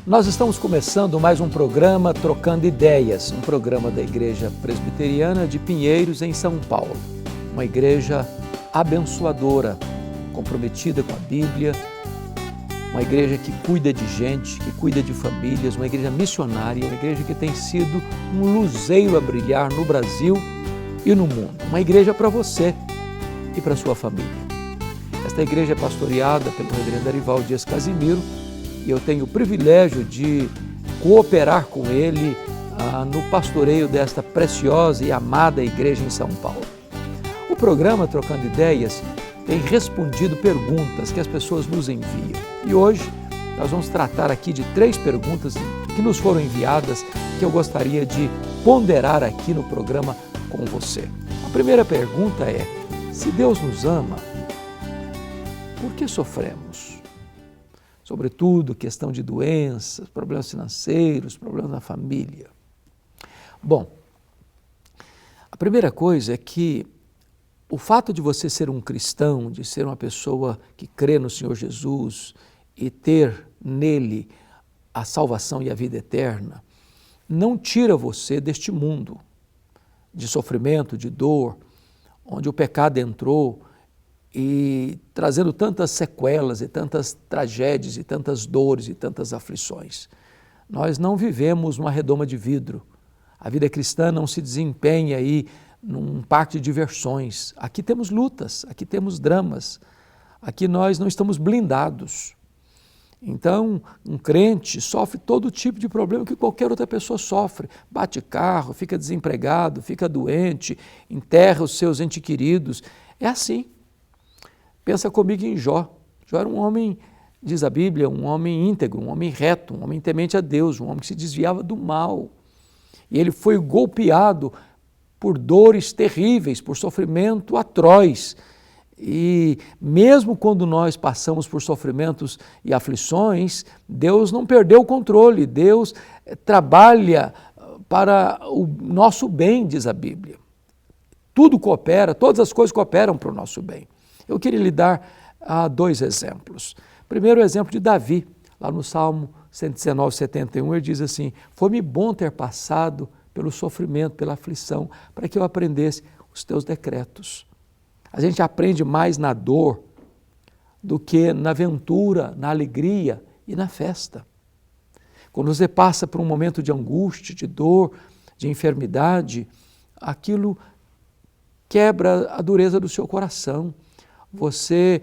Nós estamos começando mais um programa Trocando Ideias, um programa da Igreja Presbiteriana de Pinheiros, em São Paulo. Uma igreja abençoadora, comprometida com a Bíblia, uma igreja que cuida de gente, que cuida de famílias, uma igreja missionária, uma igreja que tem sido um luzeiro a brilhar no Brasil e no mundo. Uma igreja para você e para sua família. Esta igreja é pastoreada pelo reverendo Arivaldo Dias Casimiro e eu tenho o privilégio de cooperar com ele no pastoreio desta preciosa e amada igreja em São Paulo. O programa Trocando Ideias tem respondido perguntas que as pessoas nos enviam. E hoje nós vamos tratar aqui de 3 perguntas que nos foram enviadas que eu gostaria de ponderar aqui no programa com você. A primeira pergunta é: se Deus nos ama, por que sofremos? Sobretudo questão de doenças, problemas financeiros, problemas na família. Bom, a primeira coisa é que o fato de você ser um cristão, de ser uma pessoa que crê no Senhor Jesus e ter nele a salvação e a vida eterna, não tira você deste mundo de sofrimento, de dor, onde o pecado entrou e trazendo tantas sequelas e tantas tragédias e tantas dores e tantas aflições. Nós não vivemos numa redoma de vidro. A vida cristã não se desempenha aí num parque de diversões. Aqui temos lutas, aqui temos dramas, aqui nós não estamos blindados. Então, um crente sofre todo tipo de problema que qualquer outra pessoa sofre. Bate carro, fica desempregado, fica doente, enterra os seus entes queridos. É assim. Pensa comigo em Jó. Jó era um homem, diz a Bíblia, um homem íntegro, um homem reto, um homem temente a Deus, um homem que se desviava do mal. E ele foi golpeado por dores terríveis, por sofrimento atroz. E mesmo quando nós passamos por sofrimentos e aflições, Deus não perdeu o controle, Deus trabalha para o nosso bem, diz a Bíblia. Tudo coopera, todas as coisas cooperam para o nosso bem. Eu queria lhe dar 2 exemplos. Primeiro, o exemplo de Davi, lá no Salmo 119, 71, ele diz assim: foi-me bom ter passado pelo sofrimento, pela aflição, para que eu aprendesse os teus decretos. A gente aprende mais na dor do que na aventura, na alegria e na festa. Quando você passa por um momento de angústia, de dor, de enfermidade, aquilo quebra a dureza do seu coração. Você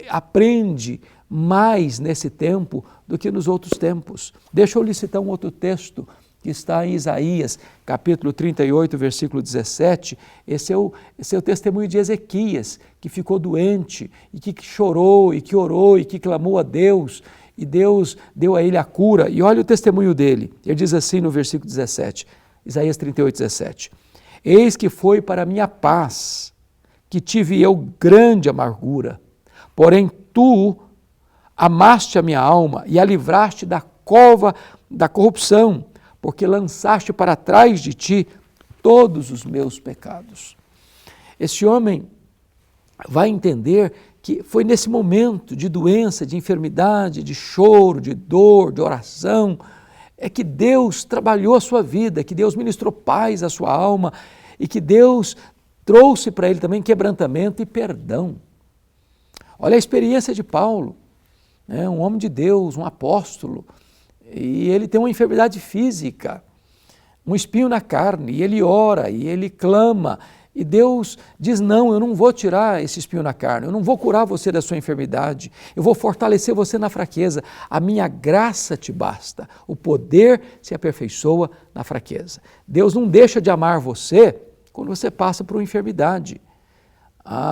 aprende mais nesse tempo do que nos outros tempos. Deixa eu lhe citar um outro texto que está em Isaías, capítulo 38, versículo 17. Esse é o testemunho de Ezequias, que ficou doente, e que chorou, e que orou, e que clamou a Deus, e Deus deu a ele a cura. E olha o testemunho dele. Ele diz assim no versículo 17, Isaías 38, 17. Eis que foi para a minha paz que tive eu grande amargura, porém tu amaste a minha alma e a livraste da cova da corrupção, porque lançaste para trás de ti todos os meus pecados. Esse homem vai entender que foi nesse momento de doença, de enfermidade, de choro, de dor, de oração, é que Deus trabalhou a sua vida, que Deus ministrou paz à sua alma e que Deus trouxe para ele também quebrantamento e perdão. Olha a experiência de Paulo, né? Um homem de Deus, um apóstolo, e ele tem uma enfermidade física, um espinho na carne, e ele ora, e ele clama, e Deus diz: não, eu não vou tirar esse espinho na carne, eu não vou curar você da sua enfermidade, eu vou fortalecer você na fraqueza, a minha graça te basta, o poder se aperfeiçoa na fraqueza. Deus não deixa de amar você quando você passa por uma enfermidade.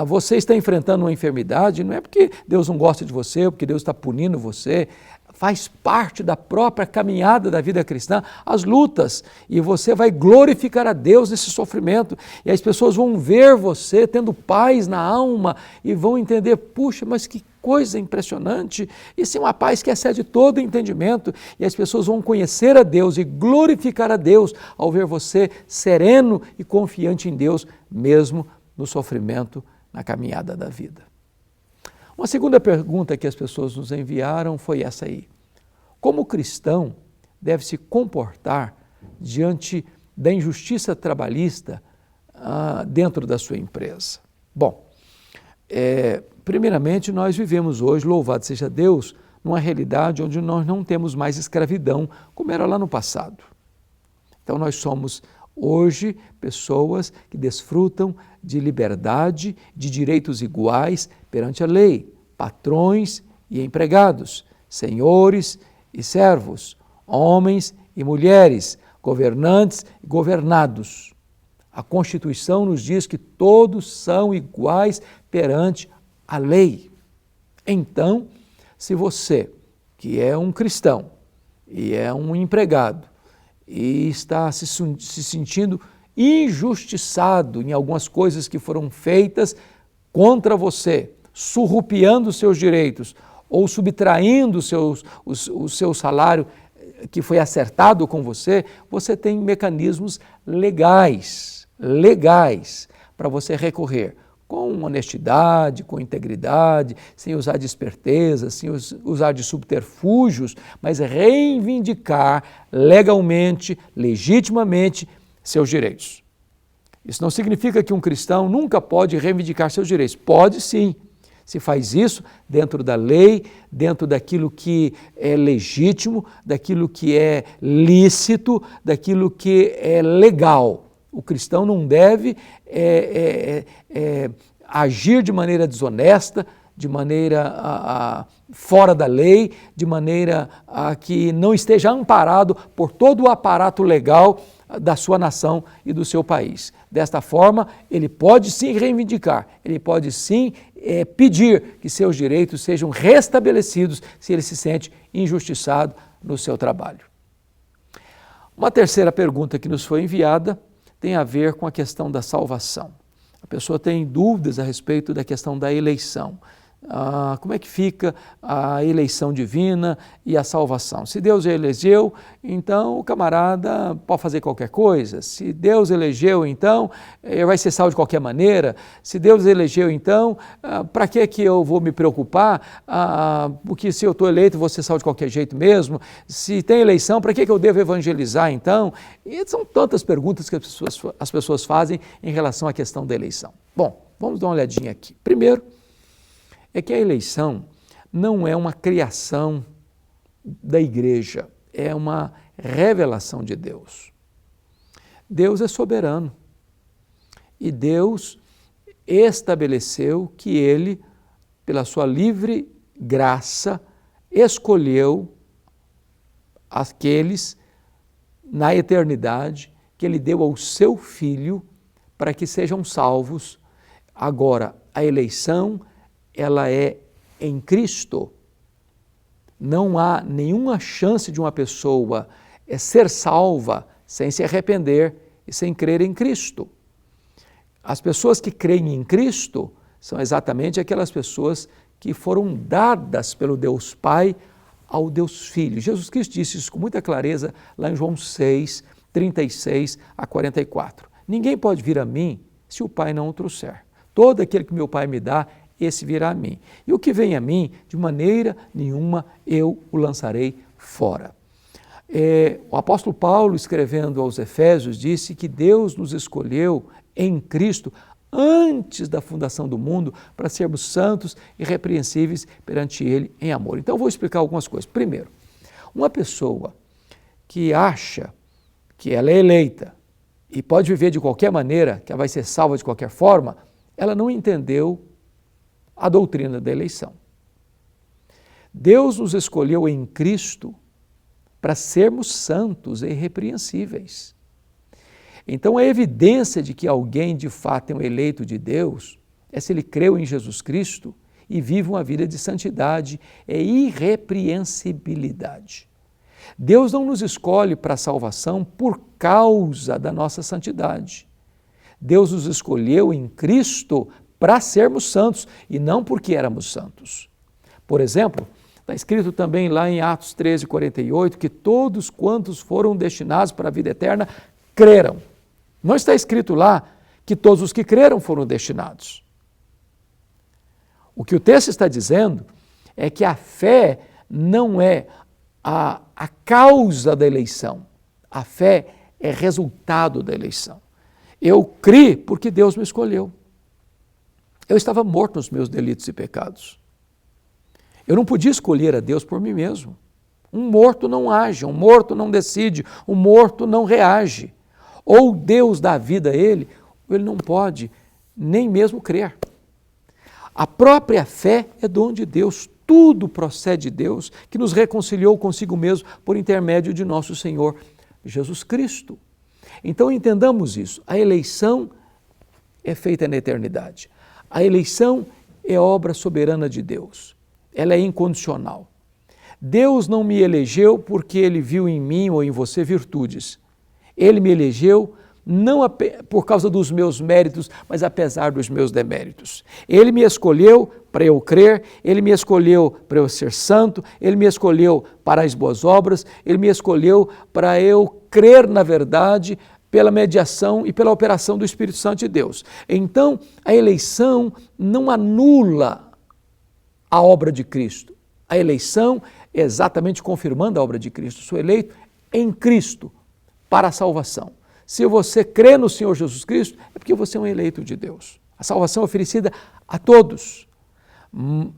Você está enfrentando uma enfermidade, não é porque Deus não gosta de você, ou porque Deus está punindo você, faz parte da própria caminhada da vida cristã, as lutas, e você vai glorificar a Deus nesse sofrimento, e as pessoas vão ver você tendo paz na alma, e vão entender: puxa, mas que coisa impressionante, isso é uma paz que excede todo entendimento, e as pessoas vão conhecer a Deus e glorificar a Deus ao ver você sereno e confiante em Deus, mesmo no sofrimento, na caminhada da vida. Uma segunda pergunta que as pessoas nos enviaram foi essa aí: como o cristão deve se comportar diante da injustiça trabalhista dentro da sua empresa? Bom, primeiramente nós vivemos hoje, louvado seja Deus, numa realidade onde nós não temos mais escravidão como era lá no passado. Então nós somos hoje pessoas que desfrutam de liberdade, de direitos iguais perante a lei, patrões e empregados, senhores e servos, homens e mulheres, governantes e governados. A Constituição nos diz que todos são iguais perante a lei. Então, se você, que é um cristão e é um empregado e está se sentindo injustiçado em algumas coisas que foram feitas contra você, surrupiando os seus direitos ou subtraindo o seu salário que foi acertado com você, você tem mecanismos legais para você recorrer com honestidade, com integridade, sem usar de esperteza, sem usar de subterfúgios, mas reivindicar legalmente, legitimamente seus direitos. Isso não significa que um cristão nunca pode reivindicar seus direitos. Pode sim. Se faz isso dentro da lei, dentro daquilo que é legítimo, daquilo que é lícito, daquilo que é legal. O cristão não deve agir de maneira desonesta, de maneira fora da lei, de maneira que não esteja amparado por todo o aparato legal da sua nação e do seu país. Desta forma, ele pode sim reivindicar, ele pode sim pedir que seus direitos sejam restabelecidos se ele se sente injustiçado no seu trabalho. Uma terceira pergunta que nos foi enviada tem a ver com a questão da salvação. A pessoa tem dúvidas a respeito da questão da eleição. Como é que fica a eleição divina e a salvação? Se Deus elegeu, então o camarada pode fazer qualquer coisa. Se Deus elegeu, então ele vai ser salvo de qualquer maneira. Se Deus elegeu, então para que eu vou me preocupar? Porque se eu estou eleito, vou ser salvo de qualquer jeito mesmo. Se tem eleição, para que eu devo evangelizar então? E são tantas perguntas que as pessoas fazem em relação à questão da eleição. Bom, vamos dar uma olhadinha aqui. Primeiro, é que a eleição não é uma criação da igreja, é uma revelação de Deus. Deus é soberano e Deus estabeleceu que Ele, pela sua livre graça, escolheu aqueles na eternidade que Ele deu ao seu Filho para que sejam salvos. Agora, a eleição ela é em Cristo. Não há nenhuma chance de uma pessoa ser salva sem se arrepender e sem crer em Cristo. As pessoas que creem em Cristo são exatamente aquelas pessoas que foram dadas pelo Deus Pai ao Deus Filho. Jesus Cristo disse isso com muita clareza lá em João 6, 36 a 44. Ninguém pode vir a mim se o Pai não o trouxer. Todo aquele que meu Pai me dá, esse virá a mim. E o que vem a mim, de maneira nenhuma eu o lançarei fora. O apóstolo Paulo, escrevendo aos Efésios, disse que Deus nos escolheu em Cristo antes da fundação do mundo para sermos santos e irrepreensíveis perante Ele em amor. Então eu vou explicar algumas coisas. Primeiro, uma pessoa que acha que ela é eleita e pode viver de qualquer maneira, que ela vai ser salva de qualquer forma, ela não entendeu a doutrina da eleição. Deus nos escolheu em Cristo para sermos santos e irrepreensíveis. Então, a evidência de que alguém de fato é um eleito de Deus é se ele creu em Jesus Cristo e vive uma vida de santidade e irrepreensibilidade. Deus não nos escolhe para a salvação por causa da nossa santidade. Deus nos escolheu em Cristo para sermos santos e não porque éramos santos. Por exemplo, está escrito também lá em Atos 13, 48, que todos quantos foram destinados para a vida eterna creram. Não está escrito lá que todos os que creram foram destinados. O que o texto está dizendo é que a fé não é a causa da eleição. A fé é resultado da eleição. Eu criei porque Deus me escolheu. Eu estava morto nos meus delitos e pecados. Eu não podia escolher a Deus por mim mesmo. Um morto não age, um morto não decide, um morto não reage. Ou Deus dá vida a ele, ou ele não pode nem mesmo crer. A própria fé é dom de Deus, tudo procede de Deus, que nos reconciliou consigo mesmo por intermédio de nosso Senhor Jesus Cristo. Então entendamos isso, a eleição é feita na eternidade. A eleição é obra soberana de Deus, ela é incondicional. Deus não me elegeu porque Ele viu em mim ou em você virtudes. Ele me elegeu não por causa dos meus méritos, mas apesar dos meus deméritos. Ele me escolheu para eu crer, Ele me escolheu para eu ser santo, Ele me escolheu para as boas obras, Ele me escolheu para eu crer na verdade, pela mediação e pela operação do Espírito Santo de Deus. Então, a eleição não anula a obra de Cristo. A eleição é exatamente confirmando a obra de Cristo. Sou eleito em Cristo para a salvação. Se você crê no Senhor Jesus Cristo, é porque você é um eleito de Deus. A salvação é oferecida a todos.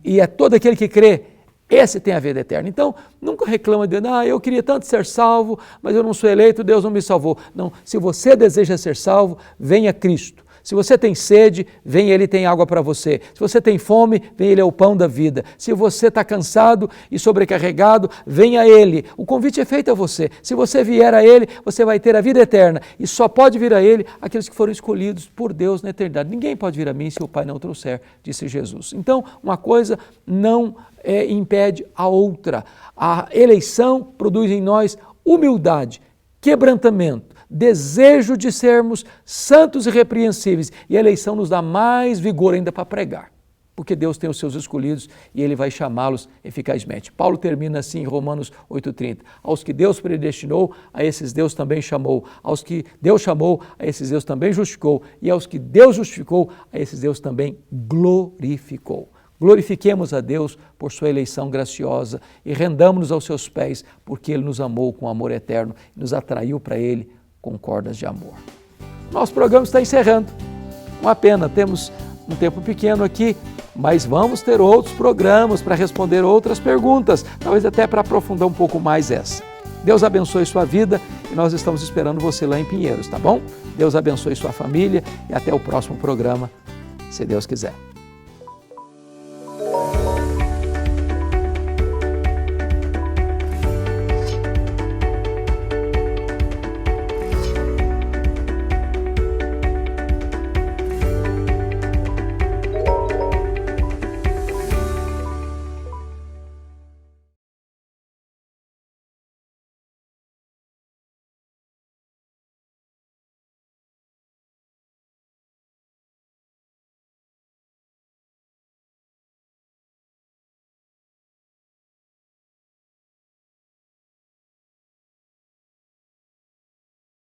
E é todo aquele que crê, esse tem a vida eterna. Então, nunca reclama de, eu queria tanto ser salvo, mas eu não sou eleito, Deus não me salvou. Não, se você deseja ser salvo, venha Cristo. Se você tem sede, vem Ele tem água para você. Se você tem fome, vem Ele é o pão da vida. Se você está cansado e sobrecarregado, venha a Ele. O convite é feito a você. Se você vier a Ele, você vai ter a vida eterna. E só pode vir a Ele aqueles que foram escolhidos por Deus na eternidade. Ninguém pode vir a mim se o Pai não trouxer, disse Jesus. Então, uma coisa não impede a outra. A eleição produz em nós humildade, quebrantamento, desejo de sermos santos e irrepreensíveis, e a eleição nos dá mais vigor ainda para pregar, porque Deus tem os seus escolhidos e Ele vai chamá-los eficazmente. Paulo termina assim em Romanos 8,30, aos que Deus predestinou, a esses Deus também chamou, aos que Deus chamou, a esses Deus também justificou, e aos que Deus justificou, a esses Deus também glorificou. Glorifiquemos a Deus por sua eleição graciosa e rendamos-nos aos seus pés, porque Ele nos amou com amor eterno e nos atraiu para Ele com cordas de amor. Nosso programa está encerrando. Uma pena, temos um tempo pequeno aqui, mas vamos ter outros programas para responder outras perguntas, talvez até para aprofundar um pouco mais essa. Deus abençoe sua vida e nós estamos esperando você lá em Pinheiros, tá bom? Deus abençoe sua família e até o próximo programa, se Deus quiser.